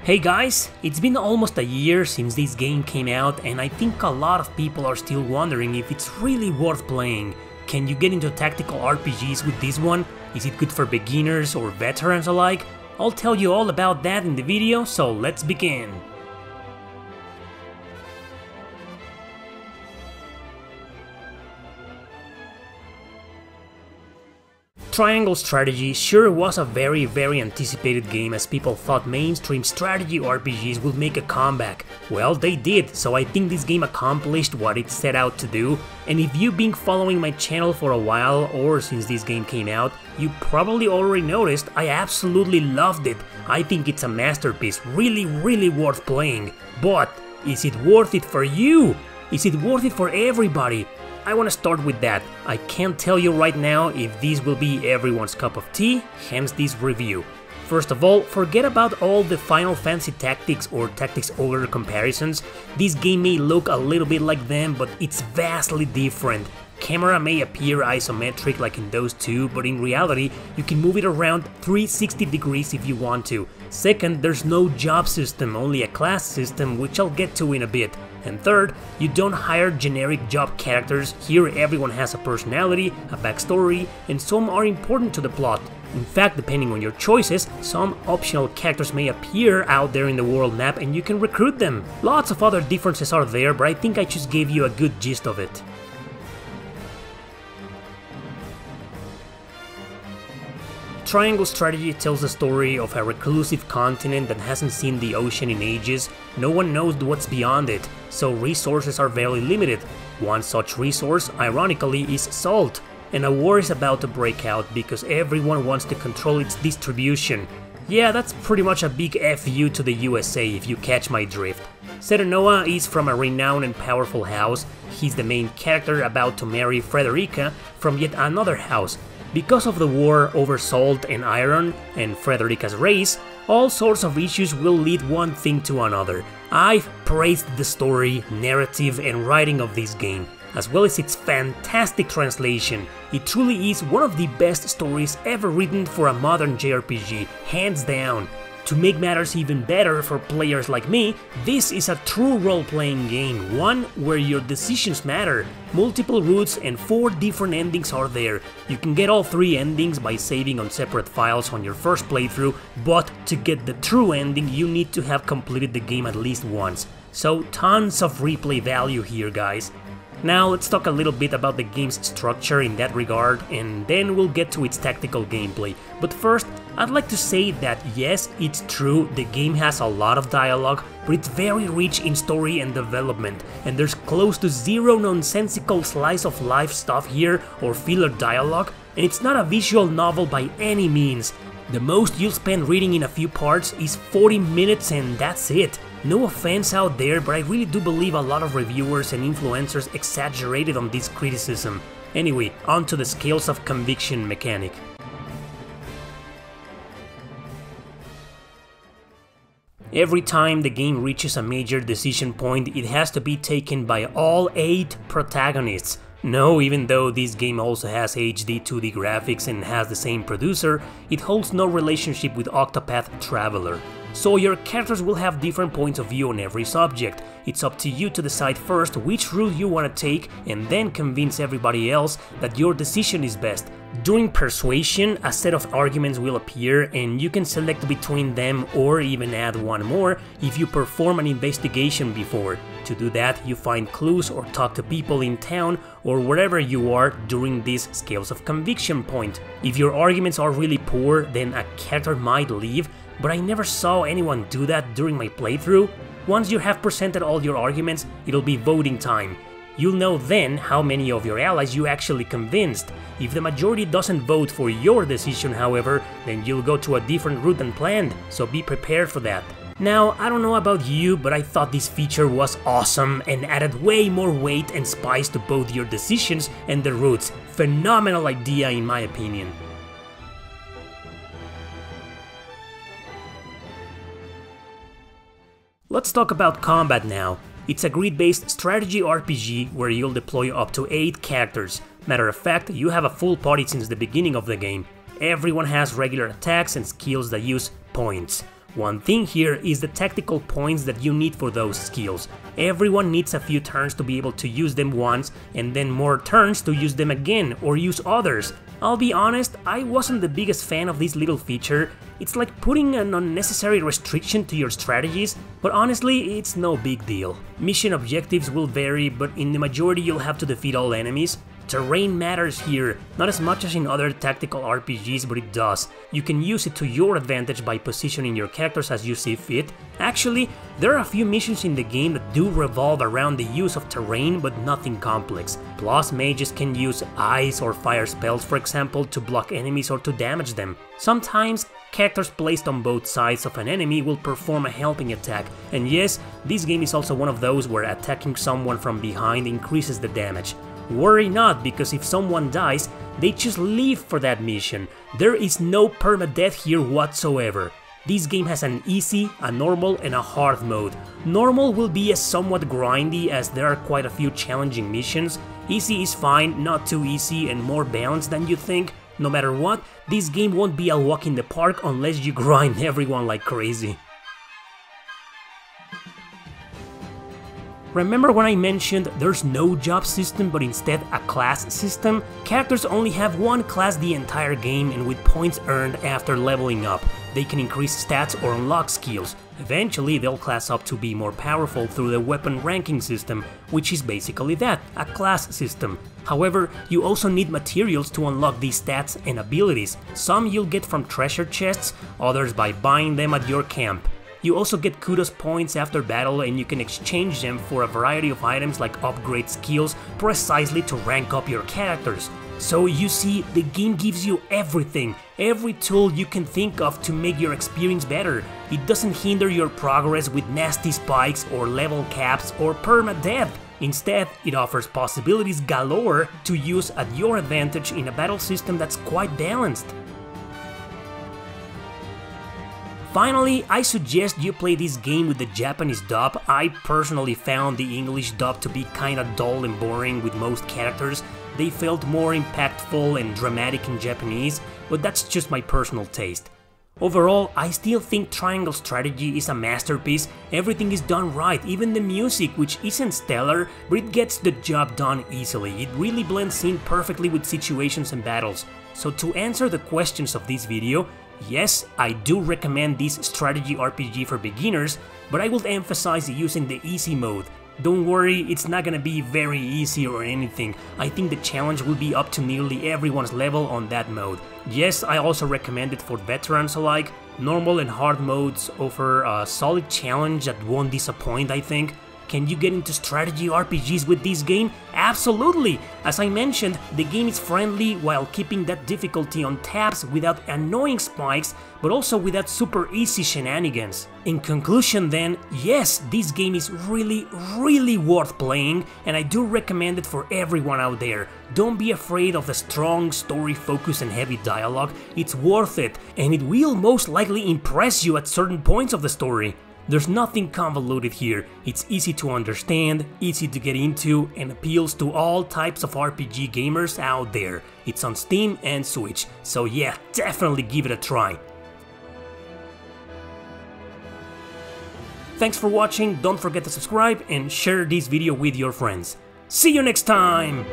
Hey guys, it's been almost a year since this game came out and I think a lot of people are still wondering if it's really worth playing. Can you get into tactical RPGs with this one? Is it good for beginners or veterans alike? I'll tell you all about that in the video, so let's begin. Triangle Strategy sure was a very anticipated game, as people thought mainstream strategy RPGs would make a comeback. Well, they did, so I think this game accomplished what it set out to do, and if you've been following my channel for a while or since this game came out, you probably already noticed I absolutely loved it. I think it's a masterpiece, really worth playing. But is it worth it for you? Is it worth it for everybody? I want to start with that. I can't tell you right now if this will be everyone's cup of tea, hence this review. First of all, forget about all the Final Fantasy Tactics or Tactics Ogre comparisons. This game may look a little bit like them, but it's vastly different. Camera may appear isometric like in those two, but in reality, you can move it around 360 degrees if you want to. Second, there's no job system, only a class system, which I'll get to in a bit. And third, you don't hire generic job characters. Here everyone has a personality, a backstory, and some are important to the plot. In fact, depending on your choices, some optional characters may appear out there in the world map and you can recruit them. Lots of other differences are there, but I think I just gave you a good gist of it. Triangle Strategy tells the story of a reclusive continent that hasn't seen the ocean in ages. No one knows what's beyond it, so resources are very limited. One such resource, ironically, is salt, and a war is about to break out because everyone wants to control its distribution. Yeah, that's pretty much a big FU to the USA if you catch my drift. Serenoa is from a renowned and powerful house. He's the main character about to marry Frederica from yet another house. Because of the war over salt and iron and Frederica's race, all sorts of issues will lead one thing to another. I've praised the story, narrative and writing of this game, as well as its fantastic translation. It truly is one of the best stories ever written for a modern JRPG, hands down. To make matters even better for players like me, this is a true role-playing game, one where your decisions matter. Multiple routes and 4 different endings are there. You can get all 3 endings by saving on separate files on your first playthrough, but to get the true ending you need to have completed the game at least once. So tons of replay value here, guys. Now let's talk a little bit about the game's structure in that regard, and then we'll get to its tactical gameplay. But first, I'd like to say that yes, it's true, the game has a lot of dialogue, but it's very rich in story and development, and there's close to zero nonsensical slice of life stuff here or filler dialogue, and it's not a visual novel by any means. The most you'll spend reading in a few parts is 40 minutes and that's it. No offense out there, but I really do believe a lot of reviewers and influencers exaggerated on this criticism. Anyway, on to the scales of conviction mechanic. Every time the game reaches a major decision point, it has to be taken by all 8 protagonists. No, even though this game also has HD 2D graphics and has the same producer, it holds no relationship with Octopath Traveler. So your characters will have different points of view on every subject. It's up to you to decide first which route you want to take and then convince everybody else that your decision is best. During persuasion, a set of arguments will appear and you can select between them or even add one more if you perform an investigation before. To do that, you find clues or talk to people in town or wherever you are during this scales of conviction point. If your arguments are really poor, then a character might leave, but I never saw anyone do that during my playthrough. Once you have presented all your arguments, it'll be voting time. You'll know then how many of your allies you actually convinced. If the majority doesn't vote for your decision, however, then you'll go to a different route than planned, so be prepared for that. Now, I don't know about you, but I thought this feature was awesome and added way more weight and spice to both your decisions and the routes. Phenomenal idea in my opinion. Let's talk about combat now. It's a grid-based strategy RPG where you'll deploy up to 8 characters. Matter of fact, you have a full party since the beginning of the game. Everyone has regular attacks and skills that use points. One thing here is the tactical points that you need for those skills. Everyone needs a few turns to be able to use them once, and then more turns to use them again or use others. I'll be honest, I wasn't the biggest fan of this little feature. It's like putting an unnecessary restriction to your strategies, but honestly, it's no big deal. Mission objectives will vary, but in the majority you'll have to defeat all enemies. Terrain matters here, not as much as in other tactical RPGs, but it does. You can use it to your advantage by positioning your characters as you see fit. Actually, there are a few missions in the game that do revolve around the use of terrain, but nothing complex. Plus, mages can use ice or fire spells, for example, to block enemies or to damage them. Sometimes, characters placed on both sides of an enemy will perform a helping attack, and yes, this game is also one of those where attacking someone from behind increases the damage. Worry not, because if someone dies, they just leave for that mission. There is no permadeath here whatsoever. This game has an easy, a normal, and a hard mode. Normal will be somewhat grindy as there are quite a few challenging missions. Easy is fine, not too easy, and more balanced than you think. No matter what, this game won't be a walk in the park unless you grind everyone like crazy. Remember when I mentioned there's no job system but instead a class system? Characters only have one class the entire game, and with points earned after leveling up, they can increase stats or unlock skills. Eventually they'll class up to be more powerful through the weapon ranking system, which is basically that, a class system. However, you also need materials to unlock these stats and abilities. Some you'll get from treasure chests, others by buying them at your camp. You also get kudos points after battle, and you can exchange them for a variety of items like upgrade skills precisely to rank up your characters. So you see, the game gives you everything, every tool you can think of to make your experience better. It doesn't hinder your progress with nasty spikes or level caps or permadeath. Instead, it offers possibilities galore to use at your advantage in a battle system that's quite balanced. Finally, I suggest you play this game with the Japanese dub. I personally found the English dub to be kinda dull and boring with most characters. They felt more impactful and dramatic in Japanese, but that's just my personal taste. Overall, I still think Triangle Strategy is a masterpiece. Everything is done right, even the music, which isn't stellar, but it gets the job done easily. It really blends in perfectly with situations and battles. So to answer the questions of this video, yes, I do recommend this strategy RPG for beginners, but I would emphasize using the easy mode. Don't worry, it's not gonna be very easy or anything. I think the challenge will be up to nearly everyone's level on that mode. Yes, I also recommend it for veterans alike. Normal and hard modes offer a solid challenge that won't disappoint, I think. Can you get into strategy RPGs with this game? Absolutely! As I mentioned, the game is friendly while keeping that difficulty on taps without annoying spikes, but also without super easy shenanigans. In conclusion then, yes, this game is really worth playing, and I do recommend it for everyone out there. Don't be afraid of the strong story focus and heavy dialogue, it's worth it, and it will most likely impress you at certain points of the story. There's nothing convoluted here, it's easy to understand, easy to get into, and appeals to all types of RPG gamers out there. It's on Steam and Switch, so yeah, definitely give it a try. Thanks for watching, don't forget to subscribe and share this video with your friends. See you next time!